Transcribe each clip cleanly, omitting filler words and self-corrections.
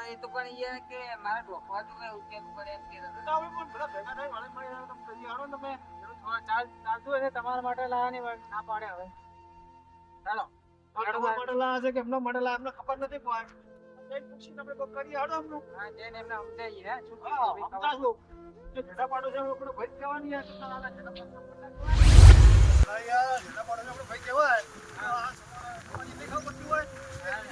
એ તો પણ યાર કે મારે ઢોકવા તો કઈ ઉકેલ પડે એમ કે તો આપણે પણ થોડા ભેગા થઈ વળે મળી આવે તમે કરી આવો ને તમે થોડા ચાલતું હોય ને તમારા માટે લાવવાની ના પાડે હવે ચાલો તમારા માટે લાવ્યા છે કે એમના માટે લાવ્યા એમને ખબર નથી કોઈ જઈને પૂછીને આપણે કોઈ કરી આવો એમનું હા જઈને એમને સમજાવીએ હે શું સમજાવું જે ઝેડા પાડો છે આપણે ભાઈ કહેવાની યાર યાર ઝેડા પાડો છે આપણે ભાઈ કહેવાય હા સમાજ નહીં ખબર પડતી હોય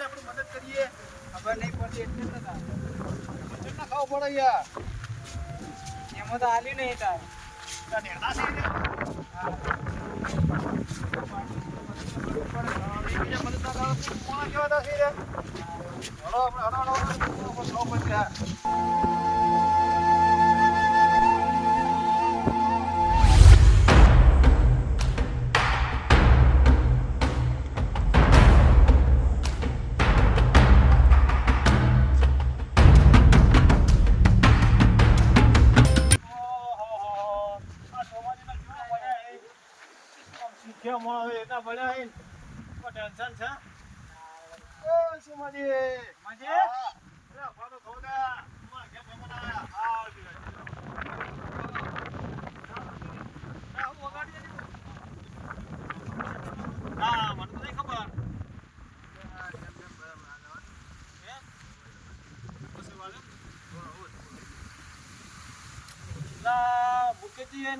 આપણે મદદ કરીએ ખબર નહીં પડતી એટલે તો ના ખાવ પડે યાર એમાં તો આલ્યું નહીં તાર નેતા છે ને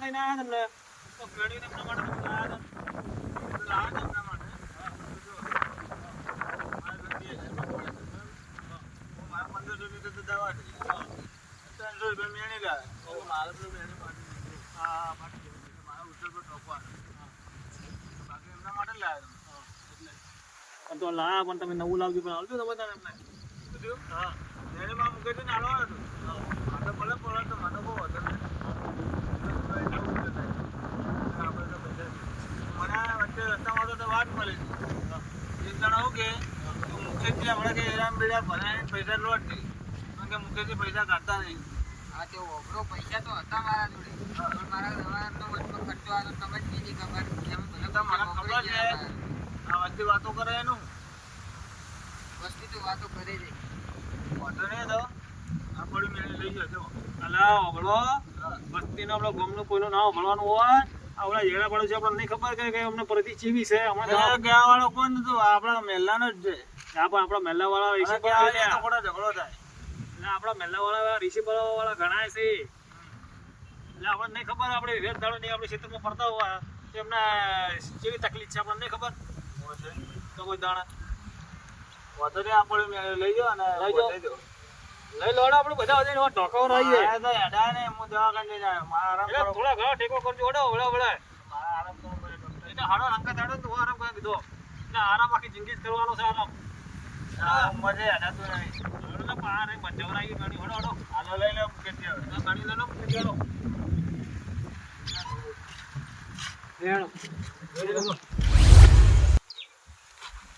લઈને આવ્યા તમને તો પેઢીને એમના માટે લાવ્યા તો લાયા પણ તમે નવું લાવજો પણ આવજો તો બધા એમને હા એને માં મૂકે છે ને આલો હતું તો ભલે પડે તો મને બહુ વધે મને વચ્ચે રસ્તામાં તો વાત મળી એક જણા આવું કે મુકેશજી હમણાં કે એરામ બેડા ભરાય પૈસા લોટ નહીં કારણ કે મુકેશજી પૈસા કાઢતા નહીં હા તે ઓગળો પૈસા તો હતા મારા જોડે પણ મારા દવાનો વચમાં ખર્ચો આવ્યો તમે જ નહીં ખબર એમ ભલે તો મને ખબર છે આ વચ્ચે વાતો કરે એનું વસ્તી તો વાતો કરે છે વાતો નહીં તો આ પડી મેળવી લઈ જજો અલા ઓગળો વસ્તીનો આપણો ગમનું કોઈનું નામ ભણવાનું હોય આવડા જેડા પડે છે આપણને નહીં ખબર કે અમને પ્રતિ ચીવી છે હમણાં ગયા વાળો કોણ નતું આપણા મહેલાનો જ છે આપણા મહેલા વાળા ઋષિ થોડો ઝઘડો થાય એટલે આપણા મહેલા વાળા ઋષિ વાળા ઘણા છે એટલે આપણને નહીં ખબર આપણે રેત દાડો નહીં આપણે ક્ષેત્રમાં ફરતા હોય તો એમને કેવી તકલીફ છે આપણને નહીં ખબર તો કોઈ દાણા વાતો નહીં આપણે લઈ જાઓ અને લઈ લોડો આપણે બધા જઈને ઢોકો રહીએ તો હેડા ને હું દવાખાને લઈ જાય મારા આરામ થોડા ઘણા ટેકો કરજો ઓડો ઓળા ઓળા મારા આરામ કરવો પડે એટલે હાડો હંકા દાડો તો આરામ કરી દીધો એટલે આરામ આખી જિંદગી જ કરવાનો છે આરામ મજે હેડા તો નહીં ઓડો પાર એક બચવરાઈ ગાડી ઓડો ઓડો હાલો લઈ લે કેટલી આવે ગાડી લઈ લો કેટલી આલો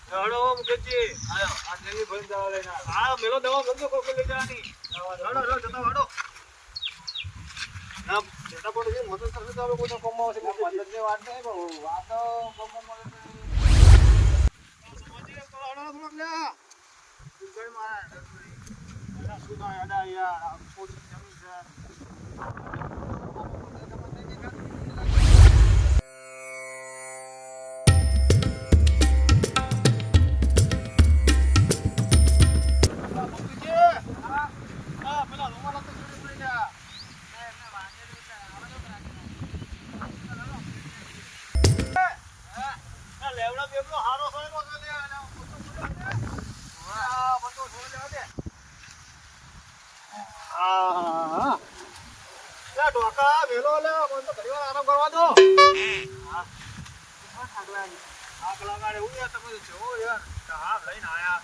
હેડો મુકેશજી આયો આ જેવી ભરી દવા લઈને આ મેલો દવા ગમતો કોક લઈ જવાની હેડો હેડો જતો હેડો ના જેટા પડે છે મદદ કરશે તો આપણે કોઈ કોમમાં આવશે મદદની વાત નહીં પણ વાતો કોમમાં મળે તો સમજી તો હેડો થોડોક લે ગઈ મારા સુધા હેડા યાર આ પોલીસ જમી છે ઢોકા વેલો લે મને તો ઘણી વાર આરામ કરવા દો આગ લગાડે એવું યાર તમે જો યાર હા લઈને આયા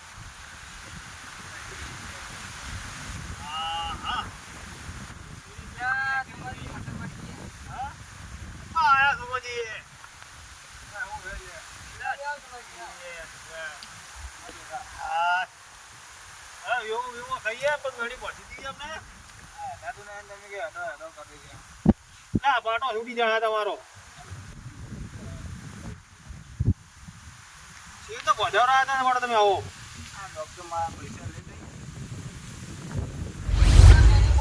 આયા સમજીએ એવું ખાઈએ પણ ઘણી પહોંચી હતી અમને ના પાટો છૂટી જાય તમારો તો ગોજાવ રહ્યા હતા તમે આવો ડોક્ટર મારા પૈસા લઈ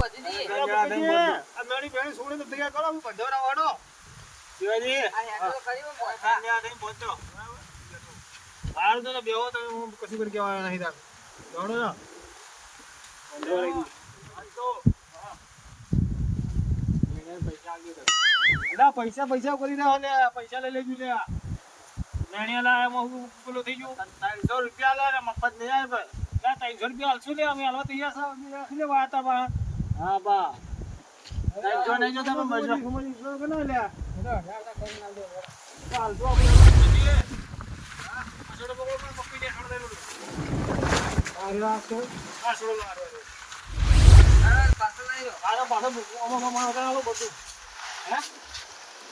વધી દી. આ મેળી બેળી છોડીને તૈયાર કરો, બધો રાવડો. શિવાજી, આ હેડો કરી હું મોય. ત્યાં થઈને પહોંચો. હાલ તો બેહો, તમે હું કશું કરી કહેવાય નહીં તાર. જાણો ને? બંધો રહી ગયું. હાલ તો. હા. પૈસા આલી દે. એલા પૈસા કરી દે લે, પૈસા લઈ લેજો લે. નાણિયા લાયા એમાં હું પેલો થઈ ગયો. 300 રૂપિયા લે ને મફત નહીં આવે ભાઈ. 300 રૂપિયા હાલશું લે, અમે હાલવા તૈયાર છે. અમે લે વાતા બા. હા બા. 300 નહીં જોતા પણ બસો. ઘુમલી બના લે. ચાલ તો આપણે જઈએ. હા, છોડો બગો પણ મક્કી ને છોડ દેલું. આ રાખો. આ છોડો મારવા દે. પાછો લઈ લો. આનો પાછો ઓમાં મારા આલો બધું. હે?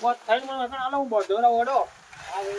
વાત થઈને મને વખણ આલો હું બધો રાવડો. આ વે.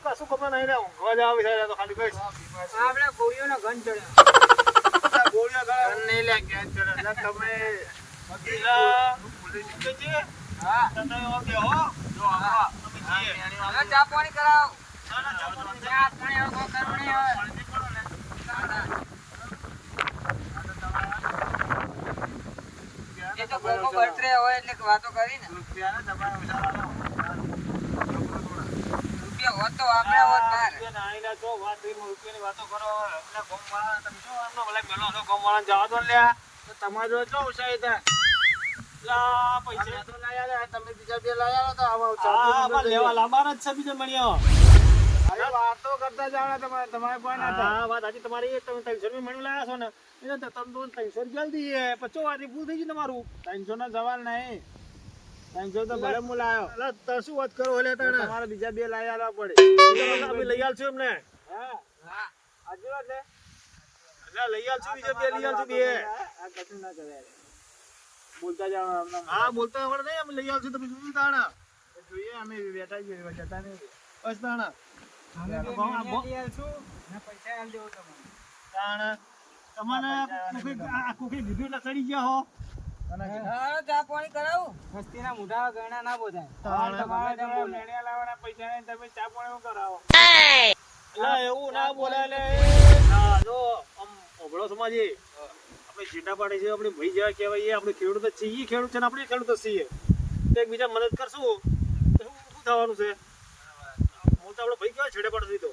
કશું ખબર નહીં રે ઊંઘવા જ આવી થાય તો ખાલી કઈશ. આપણે ગોળીઓનો ગન ચડ્યો. ગોળીઓ ઘર નહીં લે કે ચડે તમે વકીલા પોલીસ કે હા. તમે ઓકે હો જો આવા તમે જીએ હવે ચા પાણી કરાવ. ના ના ચા પાણી ચા પાણી હવે કોઈ કરવું નહીં હવે. એ તો કોકો બર્થડે હોય એટલે વાતો કરી ને. રૂપિયા ને તમારે ઉધાર રૂપિયા હોત તો આપણે હોત બહાર. નાઈના જો વાત રૂપિયાની વાતો કરો એટલે ગોમવાળા તમે શું આમનો ભલે મેલો છો ગોમવાળા જવા દો લ્યા તો તમારો જો ઉસાઈ થાય લા પૈસા તો લાયા તમે બીજા બે લાયા તો આવા લેવા લાંબાર જ છે બીજો મળ્યો. અરે વાતો કરતા જાવ તમારે કોઈ ના થાય. હા વાત આજે તમારી તમે 300 રૂપિયા મણ્યું લાયા છો ને એટલે તમે 300 રૂપિયા દઈએ 50 વારી પૂરું થઈ ગયું તમારું. 300 ના સવાલ નહીં. 300 તો ભલે હું લાયો. એટલે તો શું વાત કરો એટલે તમારે બીજા બે લાયા લાવવા પડે. અમે લઈ આલશું એમને. હા હા. આજુ એટલે લઈ આલશું બીજા બે લઈ આલશું બે. આ કશું ના કરાય. બોલતા જાવ હા બોલતા આવડે નહીં અમે લઈ આવશું તમે જોયું તાણા જોઈએ અમે બેઠા છીએ જતા નહીં બસ તાણા કોકે દીધું એટલે ચડી ગયા હો. ચા પાણી કરાવું. મસ્તીના મોઢા ગણા ના બોધાય. પૈસા નહીં તમે ચા પાણી કરાવો. એવું ના બોલાય જો આમ ઓભળો સમાજી આપણે જીટા પાડે છે આપણે ભાઈ જેવા કહેવાય આપણે ખેડૂત જ છીએ ખેડૂત છે ને આપણે ખેડૂત જ છીએ તો એકબીજા મદદ કરશું તો શું થવાનું છે. હું તો આપણે ભાઈ કેવા છેડે પડતી તો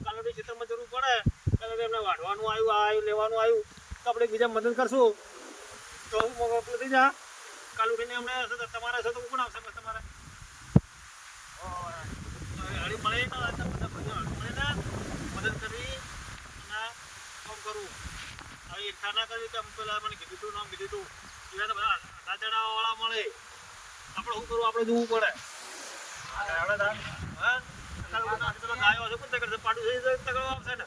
કાલે ખેતરમાં જરૂર પડે કાલે એમને વાઢવાનું આવ્યું લેવાનું આવ્યું તો આપણે એકબીજા મદદ કરશું તો હું મોકલું થઈ જા કાલ ઉઠીને અમને તમારા છે તો કોણ આવશે તમારે હળી મળે મદદ કરવી અને કામ કરવું. હવે એકઠા ના કરી કે પેલા મને કીધું તું નામ કીધું તું એવા તો બધા સાચડા વાળા મળે આપણે શું કરવું આપણે જોવું પડે. ગાયો હશે પણ કરશે પાડું આવશે ને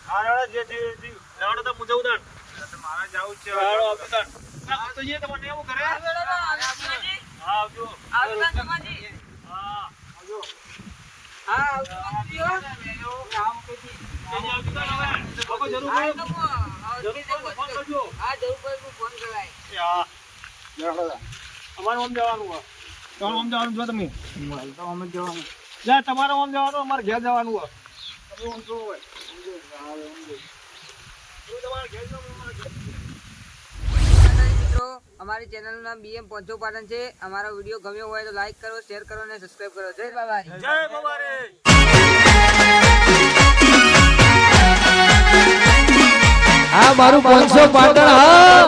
હા જે તો મુજબ ઉદાન મારે જવું છે તો જે તમને એવું કરે આવજો આવજો. હા આવજો હા આવજો. અમારે આમ જવાનું હોય તમારે આમ જવાનું જો તમે મારે તો અમે જવાનું લે તમારે આમ જવાનું અમારે ઘેર જવાનું હોય તમે આમ જો હોય તમારે ઘેર જવાનું અમારે ઘેર. મિત્રો અમારી ચેનલનું નામ BM પોંચો પાટણ છે. અમારો વિડીયો ગમ્યો હોય તો લાઈક કરો, શેર કરો અને સબસ્ક્રાઇબ કરો. જય બાબારી. જય બાબારી. આ મારું 500 પાટણ હા